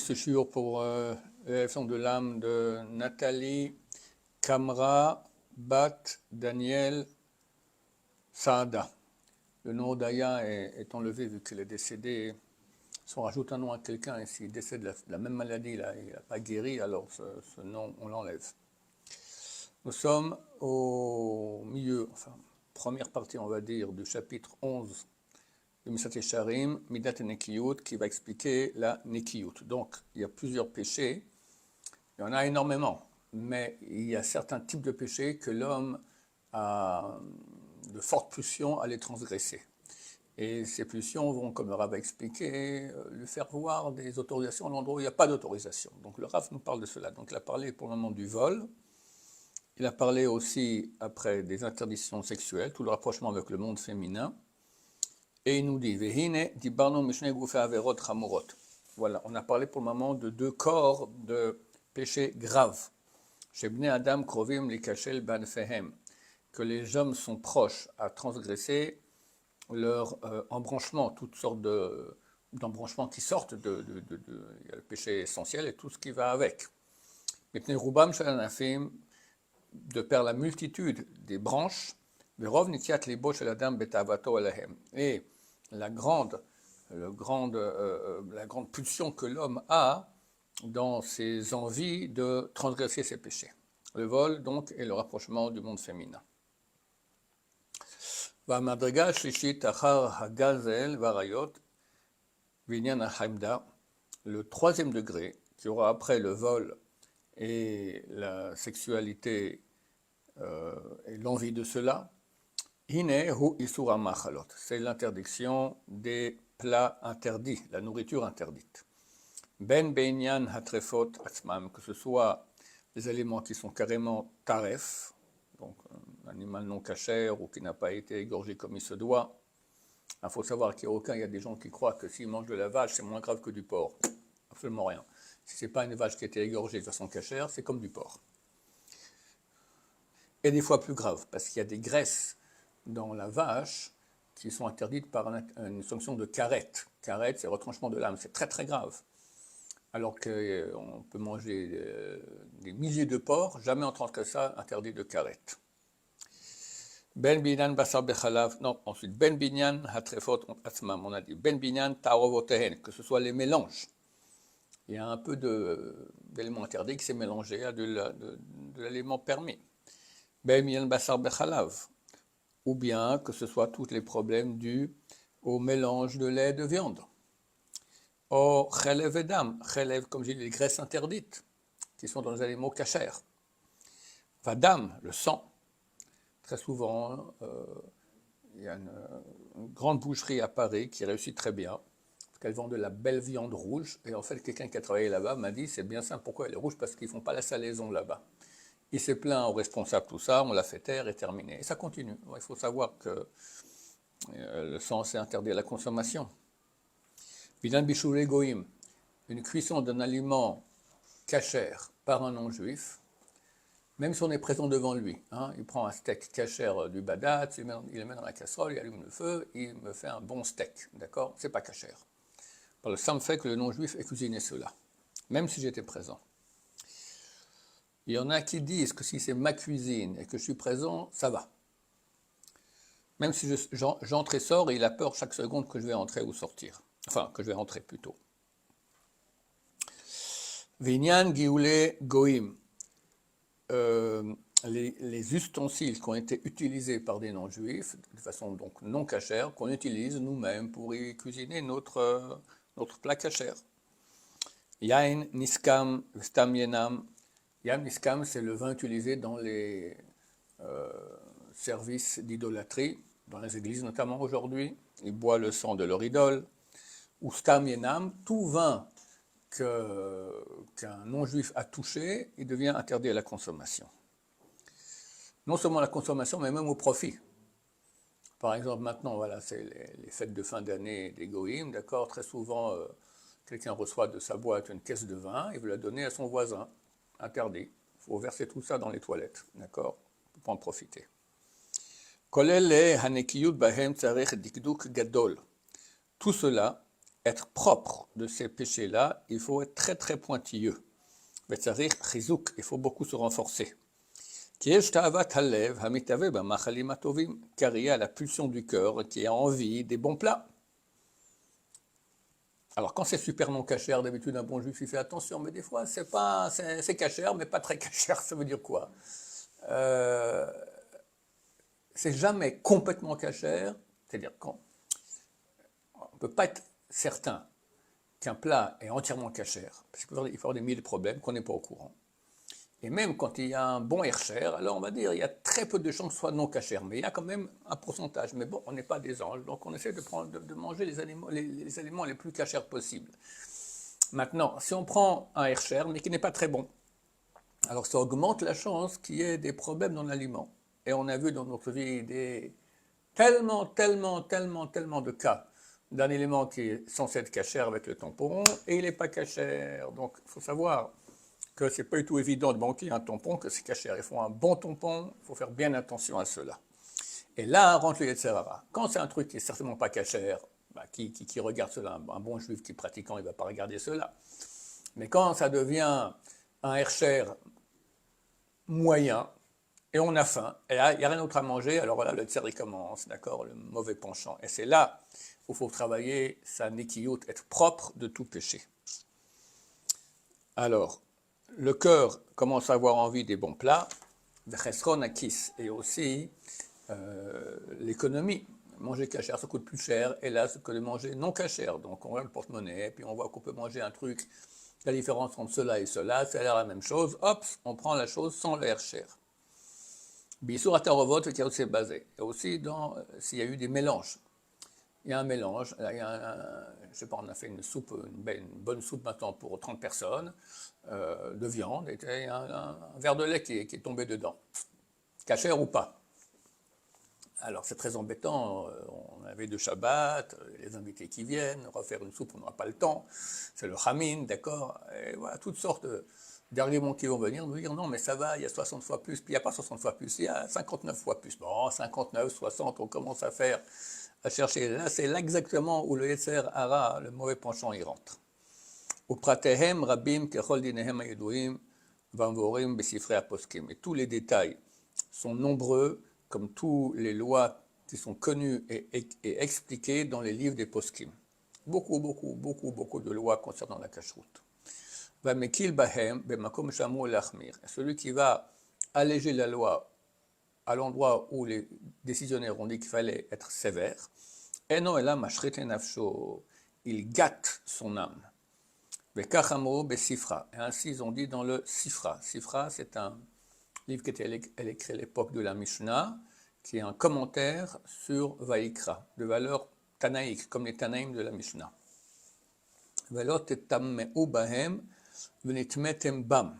ce shiur pour l'élection de l'âme de Nathalie Kamra Bat Daniel Saada. Le nom d'Aya est enlevé vu qu'il est décédé. Si on rajoute un nom à quelqu'un et s'il décède de la même maladie, là, il n'a pas guéri, alors ce nom, on l'enlève. Nous sommes au milieu, enfin, première partie, on va dire, du chapitre 11 de Misat Yesharim, Midat Nekiyut, qui va expliquer la Nekiyut. Donc, il y a plusieurs péchés, il y en a énormément, mais il y a certains types de péchés que l'homme a de fortes pulsions à les transgresser. Et ces pulsions vont, comme le Rav a expliqué, lui faire voir des autorisations à l'endroit où il n'y a pas d'autorisation. Donc le Rav nous parle de cela. Donc il a parlé pour le moment du vol, il a parlé aussi après des interdictions sexuelles, tout le rapprochement avec le monde féminin, et il nous dit, Vehine dibarno mishne gufe averot chamurot. Voilà, on a parlé pour le moment de deux corps de péchés graves. Shebne Adam krovim likashel banfehem, que les hommes sont proches à transgresser leur embranchement, toutes sortes d'embranchements qui sortent il y a le péché essentiel et tout ce qui va avec. Mipnei rubam shel anafim, de par la multitude des branches, verov nitiat libo shel adam betavato elahem, et la grande pulsion que l'homme a dans ses envies de transgresser ses péchés. Le vol, donc, est le rapprochement du monde féminin. והמדרגה השלישית אחר הגזל והעריות ועניין החמדה, le troisième degré, qui aura après le vol et la sexualité et l'envie de cela, hine hu isura machalot, c'est l'interdiction des plats interdits, la nourriture interdite. Ben beinyan hatrefot atzmam, que ce soit des aliments qui sont carrément taref, donc un animal non cachère ou qui n'a pas été égorgé comme il se doit. Il faut savoir qu'il y a des gens qui croient que s'ils mangent de la vache, c'est moins grave que du porc. Absolument rien. Si ce n'est pas une vache qui a été égorgée de façon cachère, c'est comme du porc. Et des fois plus grave, parce qu'il y a des graisses dans la vache qui sont interdites par une sanction de karet. Karet, c'est retranchement de l'âme, c'est très très grave. Alors qu'on peut manger des milliers de porcs, jamais on transgresse ça, interdit de karet. Ben binyan basar bechalav, non, ensuite, ben binyan hatrefot atzmam, on a dit, ben binyan ta'arovotehen, que ce soit les mélanges. Il y a un peu d'éléments interdits qui s'est mélangé à de l'aliment permis. Ben binyan basar bechalav, ou bien que ce soit tous les problèmes dus au mélange de lait et de viande. Ou chelev et dam, chelev, comme j'ai dit, les graisses interdites, qui sont dans les aliments cachers. Vadam, le sang. Très souvent, il y a une grande boucherie à Paris qui réussit très bien, parce qu'elle vend de la belle viande rouge, et en fait, quelqu'un qui a travaillé là-bas m'a dit, c'est bien simple, pourquoi elle est rouge? Parce qu'ils ne font pas la salaison là-bas. Il s'est plaint au responsable, tout ça, on l'a fait taire et terminé. Et ça continue. Il faut savoir que le sang, c'est interdit à la consommation. Vidan bishulei goïm, une cuisson d'un aliment cachère par un non-juif, même si on est présent devant lui, il prend un steak cachère du badat, il le met dans la casserole, il allume le feu, il me fait un bon steak, d'accord? C'est pas cachère. Par le simple fait que le non-juif ait cuisiné cela, même si j'étais présent. Il y en a qui disent que si c'est ma cuisine et que je suis présent, ça va. Même si j'entre et sors, il a peur chaque seconde que je vais entrer ou sortir. Enfin, que je vais rentrer plutôt. Vinyan Gioule Goïm. Les ustensiles qui ont été utilisés par des non-juifs, de façon donc non cachère, qu'on utilise nous-mêmes pour y cuisiner notre plat cachère. Yain Niskam Stam Yenam. Yain Niskam, c'est le vin utilisé dans les services d'idolâtrie, dans les églises notamment aujourd'hui. Ils boivent le sang de leur idole. Ou Stam Yenam, tout vin qu'un non-juif a touché, il devient interdit à la consommation. Non seulement à la consommation, mais même au profit. Par exemple, maintenant, voilà, c'est les fêtes de fin d'année des goïms, d'accord? Très souvent, quelqu'un reçoit de sa boîte une caisse de vin, il veut la donner à son voisin. Interdit. Il faut verser tout ça dans les toilettes, d'accord? Pour en profiter. Kolele hanekiyut bahem tzarech dikduk gadol. Tout cela, être propre de ces péchés-là, il faut être très très pointilleux. Il faut beaucoup se renforcer. Car il y a la pulsion du cœur qui a envie des bons plats. Alors quand c'est super non cachère, d'habitude un bon juif il fait attention, mais des fois c'est cachère mais pas très cachère, ça veut dire quoi? C'est jamais complètement cachère, c'est-à-dire qu'on ne peut pas être certain qu'un plat est entièrement cachère, parce qu'il peut y avoir des milliers de problèmes qu'on n'est pas au courant. Et même quand il y a un bon hercher, alors on va dire il y a très peu de chances que ce soit non cachère, mais il y a quand même un pourcentage. Mais bon, on n'est pas des anges, donc on essaie de manger les aliments les plus cachères possibles. Maintenant, si on prend un hercher, mais qui n'est pas très bon, alors ça augmente la chance qu'il y ait des problèmes dans l'aliment. Et on a vu dans notre vie tellement de cas d'un élément qui est censé être cachère avec le tampon, et il n'est pas cachère. Donc il faut savoir que c'est pas du tout évident de banquer un tampon, que c'est cachère. Il faut un bon tampon, il faut faire bien attention à cela. Et là rentre le Yetzer Hara. Quand c'est un truc qui est certainement pas cachère, qui regarde cela, un bon juif qui est pratiquant, il ne va pas regarder cela. Mais quand ça devient un hercher moyen, et on a faim, et là, il n'y a rien d'autre à manger, alors voilà, le Yetzer commence, d'accord, le mauvais penchant. Et c'est là où il faut travailler sa nikiyut, être propre de tout péché. Alors, le cœur commence à avoir envie des bons plats, et aussi l'économie. Manger cachère, ça coûte plus cher, hélas, que de manger non cachère. Donc on voit le porte-monnaie, puis on voit qu'on peut manger un truc, la différence entre cela et cela, ça a l'air la même chose, hop, on prend la chose sans l'air cher. Bissur atarovot, qui est basé. Et aussi s'il y a eu des mélanges. Il y a un mélange, je ne sais pas, on a fait une soupe, une bonne soupe maintenant pour 30 personnes, de viande, et il y a un verre de lait qui est tombé dedans, cachère ou pas. Alors c'est très embêtant, on avait de Shabbat, les invités qui viennent, refaire une soupe, on n'aura pas le temps, c'est le Hamin, d'accord, et voilà, toutes sortes d'arguments qui vont venir nous dire non mais ça va, il y a 60 fois plus, puis il n'y a pas 60 fois plus, il y a 59 fois plus. Bon, 59, 60, on commence à chercher. Là, c'est exactement où le Yetzer Hara, le mauvais penchant, y rentre. Upratehem rabim kechol dinehem hayeduim vanvorim besifrei aposkim. Et tous les détails sont nombreux, comme toutes les lois qui sont connues et expliquées dans les livres des poskim. Beaucoup de lois concernant la kashrut. Vamekil bahem bemakom shamu lachmir. Celui qui va alléger la loi à l'endroit où les décisionnaires ont dit qu'il fallait être sévère, Eno ela mashrit nafsho, il gâte son âme. Vekachamo besifra. Et ainsi ils ont dit dans le Sifra. Sifra, c'est un livre qui était écrit à l'époque de la Mishnah, qui est un commentaire sur Vaïkra, de valeur tanaïque, comme les Tanaïm de la Mishnah. Velot etammeu bahem venitmetem bam.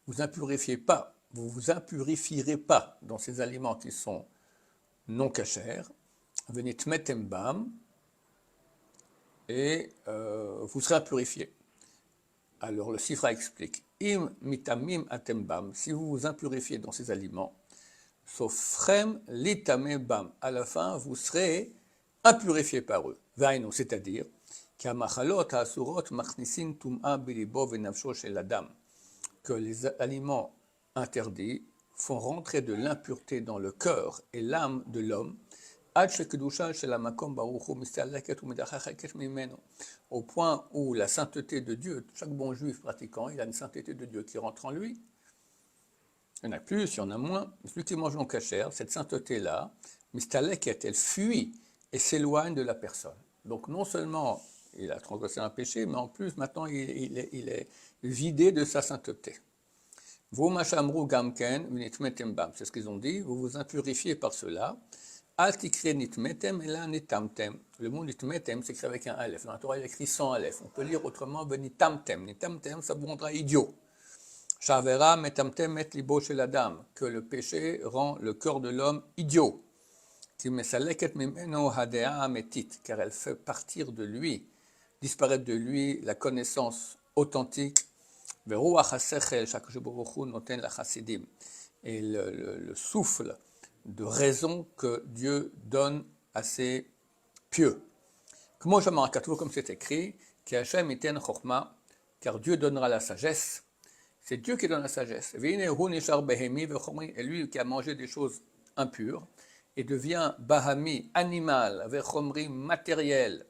Vous impurifierez pas dans ces aliments qui sont non cachers, venitmetem bam, et vous serez impurifiés. Alors le Sifra explique, im mitamim atembam, si vous vous impurifiez dans ces aliments, sofrem litame bam, à la fin vous serez impurifiés par eux. Vainu, c'est-à-dire, qu'amachalot ha'asurot machnisin tum'a bilibo venafsho shel adam, que les aliments interdits font rentrer de l'impureté dans le cœur et l'âme de l'homme, au point où la sainteté de Dieu, chaque bon juif pratiquant, il a une sainteté de Dieu qui rentre en lui. Il y en a plus, il y en a moins. Celui qui mange non cachère, cette sainteté-là, elle fuit et s'éloigne de la personne. Donc non seulement il a transgressé un péché, mais en plus maintenant il est vidé de sa sainteté. C'est ce qu'ils ont dit, vous vous impurifiez par cela. Le mot nitmetem s'écrit avec un aleph. Dans la Torah, il est écrit sans aleph. On peut lire autrement venitamtem. Nitamtem, ça vous rendra idiot. Shavera metamtem et libo shel adam, que le péché rend le cœur de l'homme idiot. Car elle fait partir de lui, disparaître de lui la connaissance authentique. Et le souffle de raison que Dieu donne à ses pieux. Comme c'est écrit, car Dieu donnera la sagesse. C'est Dieu qui donne la sagesse. Et lui qui a mangé des choses impures et devient bahami, animal, vechomri, matériel,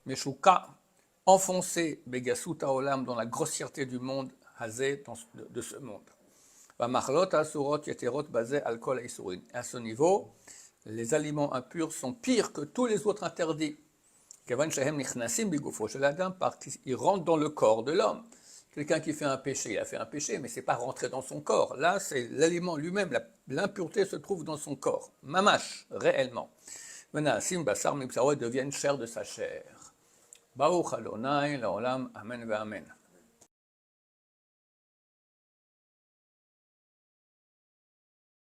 meshuka, enfoncé, begasuta olam, dans la grossièreté du monde, hazé, de ce monde. À ce niveau, les aliments impurs sont pires que tous les autres interdits. Parce qu'ils rentrent dans le corps de l'homme. Quelqu'un qui fait un péché, il a fait un péché, mais ce n'est pas rentré dans son corps. Là, c'est l'aliment lui-même, l'impureté se trouve dans son corps. Mamash, réellement. Deviennent chair de sa chair. Baruch Adonai, laolam, amen, amen.